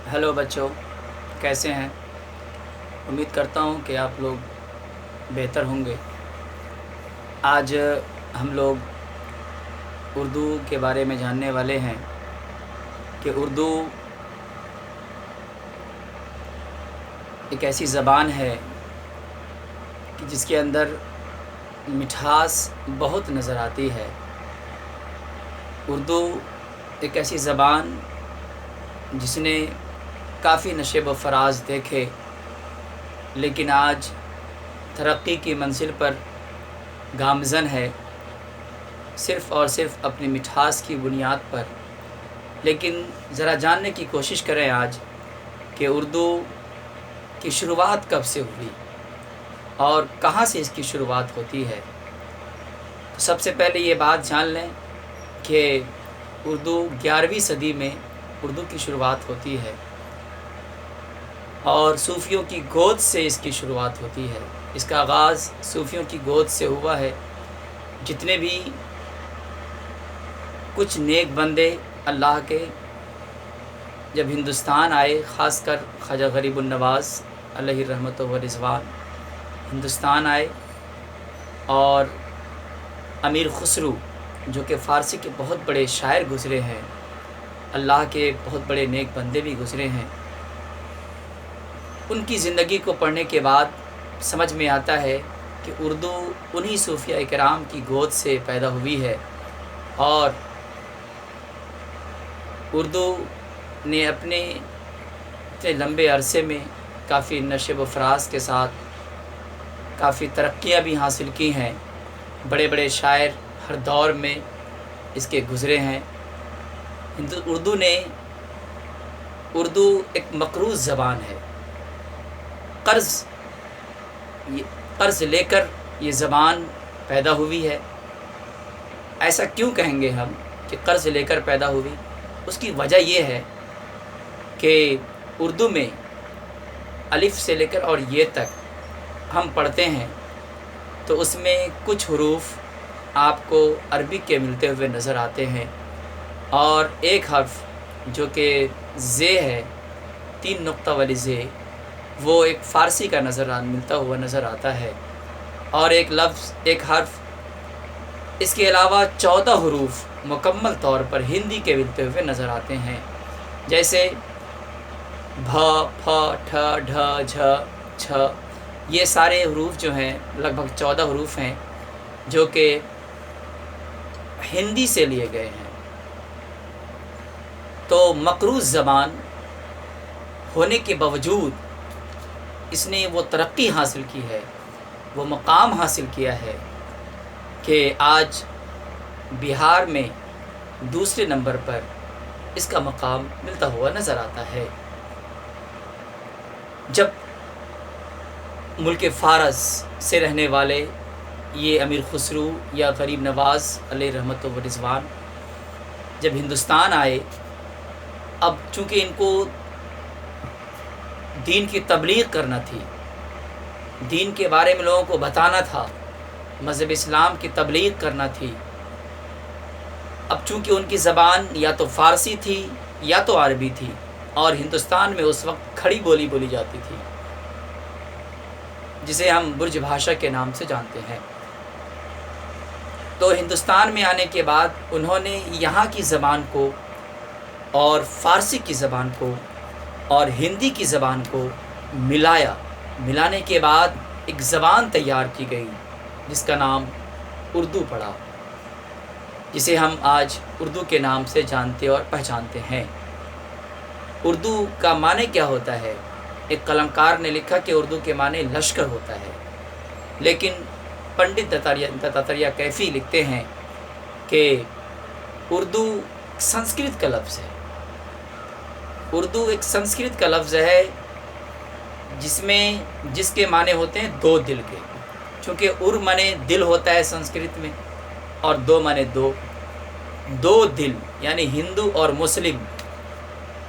Hello बच्चों, कैसे हैं। उम्मीद करता हूँ कि आप लोग बेहतर होंगे। आज हम लोग उर्दू के बारे में जानने वाले हैं कि उर्दू एक ऐसी ज़बान है कि जिसके अंदर मिठास बहुत नज़र आती है। उर्दू एक ऐसी ज़बान जिसने काफ़ी नशेब व फराज देखे, लेकिन आज तरक्की की मंजिल पर गामज़न है, सिर्फ़ और सिर्फ अपनी मिठास की बुनियाद पर। लेकिन ज़रा जानने की कोशिश करें आज कि उर्दू की शुरुआत कब से हुई और कहाँ से इसकी शुरुआत होती है। तो सबसे पहले ये बात जान लें कि उर्दू 11वीं सदी में उर्दू की शुरुआत होती है और सूफ़ियों की गोद से इसकी शुरुआत होती है। इसका आगाज़ सूफ़ियों की गोद से हुआ है। जितने भी कुछ नेक बंदे अल्लाह के जब हिंदुस्तान आए, ख़ासकर ख्वाजा गरीबुन नवाज़ अलैहि रहमत व रिज़वान हिंदुस्तान आए, और अमीर खुसरू जो कि फ़ारसी के बहुत बड़े शायर गुज़रे हैं, अल्लाह के बहुत बड़े नेक बंदे भी गुज़रे हैं। उनकी ज़िंदगी को पढ़ने के बाद समझ में आता है कि उर्दू उन्हीं सूफिया इकराम की गोद से पैदा हुई है, और उर्दू ने अपने इतने लंबे अरसे में काफ़ी नशे व फराज के साथ काफ़ी तरक्कियाँ भी हासिल की हैं। बड़े बड़े शायर हर दौर में इसके गुज़रे हैं। उर्दू एक मक़रूज़ ज़बान है। कर्ज़ लेकर ये ज़बान पैदा हुई है। ऐसा क्यों कहेंगे हम कि कर्ज़ लेकर पैदा हुई? उसकी वजह ये है कि उर्दू में अलिफ़ से लेकर और ये तक हम पढ़ते हैं तो उसमें कुछ हुरूफ आपको अरबी के मिलते हुए नज़र आते हैं, और एक हर्फ जो कि ज़े है, 3 नुक्ता वाली ज़े, वो एक फ़ारसी का मिलता हुआ नज़र आता है, और एक लफ्ज़, एक हर्फ, इसके अलावा 14 हुरूफ मुकम्मल तौर पर हिंदी के मिलते हुए नज़र आते हैं, जैसे भ, फ, ठ, ढ, झ, छ। ये सारे हुरूफ जो हैं लगभग 14 हुरूफ हैं जो कि हिंदी से लिए गए हैं। तो मक़रूज़ ज़बान होने के बावजूद इसने वो तरक्की हासिल की है, वो मकाम हासिल किया है कि आज बिहार में दूसरे नंबर पर इसका मकाम मिलता हुआ नज़र आता है। जब मुल्क फ़ारस से रहने वाले ये अमीर खुसरू या गरीब नवाज़ अलैहि रहमत व रिज़वान जब हिंदुस्तान आए, अब चूँकि इनको दीन की तबलीग करना थी, दीन के बारे में लोगों को बताना था, मज़हब इस्लाम की तबलीग करना थी। अब चूँकि उनकी ज़बान या तो फ़ारसी थी या तो अरबी थी, और हिंदुस्तान में उस वक्त खड़ी बोली बोली जाती थी जिसे हम बुर्ज भाषा के नाम से जानते हैं। तो हिंदुस्तान में आने के बाद उन्होंने यहाँ की ज़बान को और फ़ारसी की ज़बान को और हिंदी की ज़बान को मिलाने के बाद एक ज़बान तैयार की गई जिसका नाम उर्दू पड़ा, जिसे हम आज उर्दू के नाम से जानते और पहचानते हैं। उर्दू का माने क्या होता है? एक कलमकार ने लिखा कि उर्दू के माने लश्कर होता है, लेकिन पंडित दत्तात्रेय कैफ़ी लिखते हैं कि उर्दू संस्कृत का लफ्ज़ है। उर्दू एक संस्कृत का लफ्ज़ है जिसके माने होते हैं दो दिल के, चूँकि उर माने दिल होता है संस्कृत में, और दो माने दो दिल, यानी हिंदू और मुस्लिम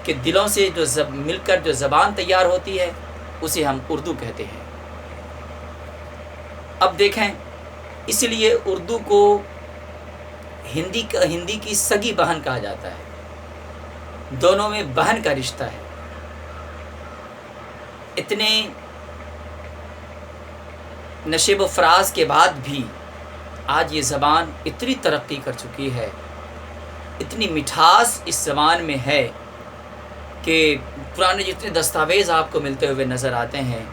के दिलों से जो मिलकर जो ज़बान तैयार होती है उसे हम उर्दू कहते हैं। अब देखें, इसलिए उर्दू को हिंदी की सगी बहन कहा जाता है। दोनों में बहन का रिश्ता है। اتنے نشیب و فراز کے بعد بھی آج یہ زبان اتنی ترقی کر چکی ہے، اتنی مٹھاس اس زبان میں ہے کہ پرانے جتنے دستاویز آپ کو ملتے ہوئے نظر آتے ہیں،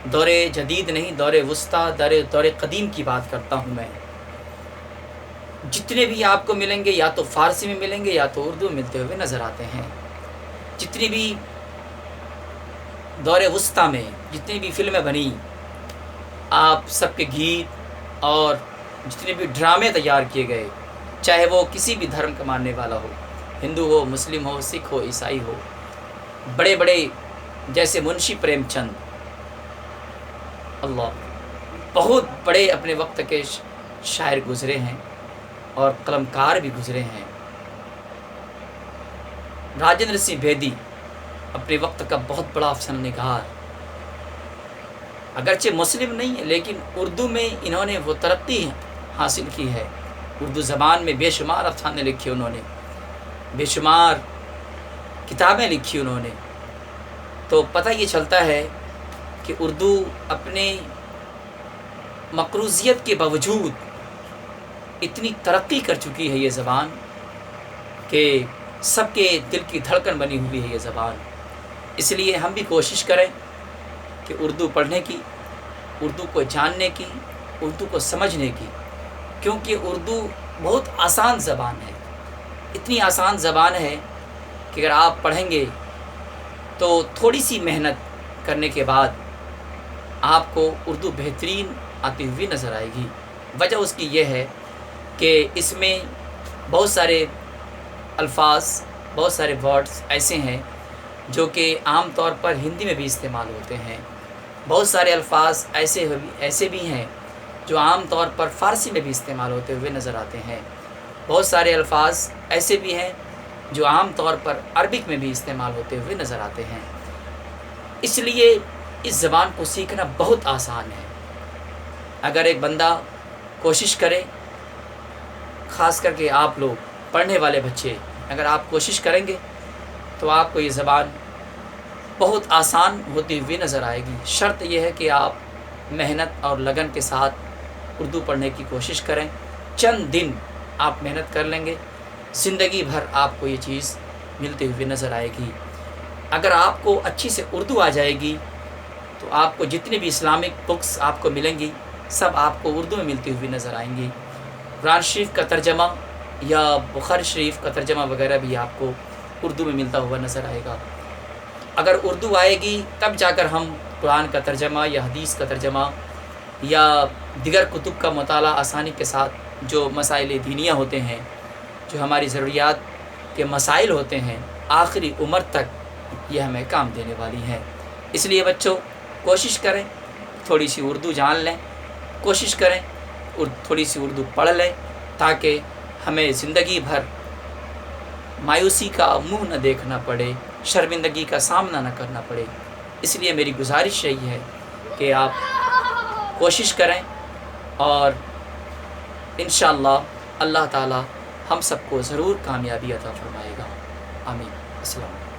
دور جدید نہیں، دور وسطیٰ، دور قدیم کی بات کرتا ہوں میں، جتنے بھی آپ کو ملیں گے یا تو فارسی میں ملیں گے یا تو اردو میں ملتے ہوئے نظر آتے ہیں۔ جتنی بھی دور وسطیٰ میں جتنی بھی فلمیں بنی، آپ سب کے گیت اور جتنے بھی ڈرامے تیار کیے گئے، چاہے وہ کسی بھی دھرم کا ماننے والا ہو، ہندو ہو، مسلم ہو، سکھ ہو، عیسائی ہو، بڑے بڑے جیسے منشی پریم چند، اللہ، بہت بڑے اپنے وقت کے شاعر گزرے ہیں اور قلمکار بھی گزرے ہیں۔ راجندر سنگھ بیدی اپنے وقت کا بہت بڑا افسانہ نگار، اگرچہ مسلم نہیں ہے لیکن اردو میں انہوں نے وہ ترقی حاصل کی ہے۔ اردو زبان میں بے شمار افسانے لکھے انہوں نے، بے شمار کتابیں لکھی انہوں نے۔ تو پتہ یہ چلتا ہے کہ اردو اپنے مقروضیت کے باوجود اتنی ترقی کر چکی ہے یہ زبان کہ سب کے دل کی دھڑکن بنی ہوئی ہے یہ زبان۔ اس لیے ہم بھی کوشش کریں کہ اردو پڑھنے کی، اردو کو جاننے کی، اردو کو سمجھنے کی، کیونکہ اردو بہت آسان زبان ہے، اتنی آسان زبان ہے کہ اگر آپ پڑھیں گے تو تھوڑی سی محنت کرنے کے بعد آپ کو اردو بہترین آتی ہوئی نظر آئے گی۔ وجہ اس کی یہ ہے کہ اس میں بہت سارے الفاظ، بہت سارے ورڈز ایسے ہیں جو کہ عام طور پر ہندی میں بھی استعمال ہوتے ہیں، بہت سارے الفاظ ایسے بھی ہیں جو عام طور پر فارسی میں بھی استعمال ہوتے ہوئے نظر آتے ہیں، بہت سارے الفاظ ایسے بھی ہیں جو عام طور پر عربک میں بھی استعمال ہوتے ہوئے نظر آتے ہیں۔ اس لیے اس زبان کو سیکھنا بہت آسان ہے۔ اگر ایک بندہ کوشش کرے، خاص کر کے آپ لوگ پڑھنے والے بچے، اگر آپ کوشش کریں گے تو آپ کو یہ زبان بہت آسان ہوتی ہوئی نظر آئے گی۔ شرط یہ ہے کہ آپ محنت اور لگن کے ساتھ اردو پڑھنے کی کوشش کریں۔ چند دن آپ محنت کر لیں گے، زندگی بھر آپ کو یہ چیز ملتی ہوئی نظر آئے گی۔ اگر آپ کو اچھی سے اردو آ جائے گی تو آپ کو جتنی بھی اسلامک بکس آپ کو ملیں گی سب آپ کو اردو میں ملتی ہوئی نظر آئیں گی۔ قرآن شریف کا ترجمہ یا بخاری شریف کا ترجمہ وغیرہ بھی آپ کو اردو میں ملتا ہوا نظر آئے گا۔ اگر اردو آئے گی تب جا کر ہم قرآن کا ترجمہ یا حدیث کا ترجمہ یا دیگر کتب کا مطالعہ آسانی کے ساتھ، جو مسائل دینیہ ہوتے ہیں، جو ہماری ضروریات کے مسائل ہوتے ہیں، آخری عمر تک یہ ہمیں کام دینے والی ہیں۔ اس لیے بچوں کوشش کریں تھوڑی سی اردو جان لیں، کوشش کریں تھوڑی سی اردو پڑھ لیں تاکہ ہمیں زندگی بھر مایوسی کا منہ نہ دیکھنا پڑے، شرمندگی کا سامنا نہ کرنا پڑے۔ اس لیے میری گزارش یہی ہے کہ آپ کوشش کریں اور انشاءاللہ اللہ تعالی ہم سب کو ضرور کامیابی عطا فرمائے گا۔ آمین۔ السلام علیکم۔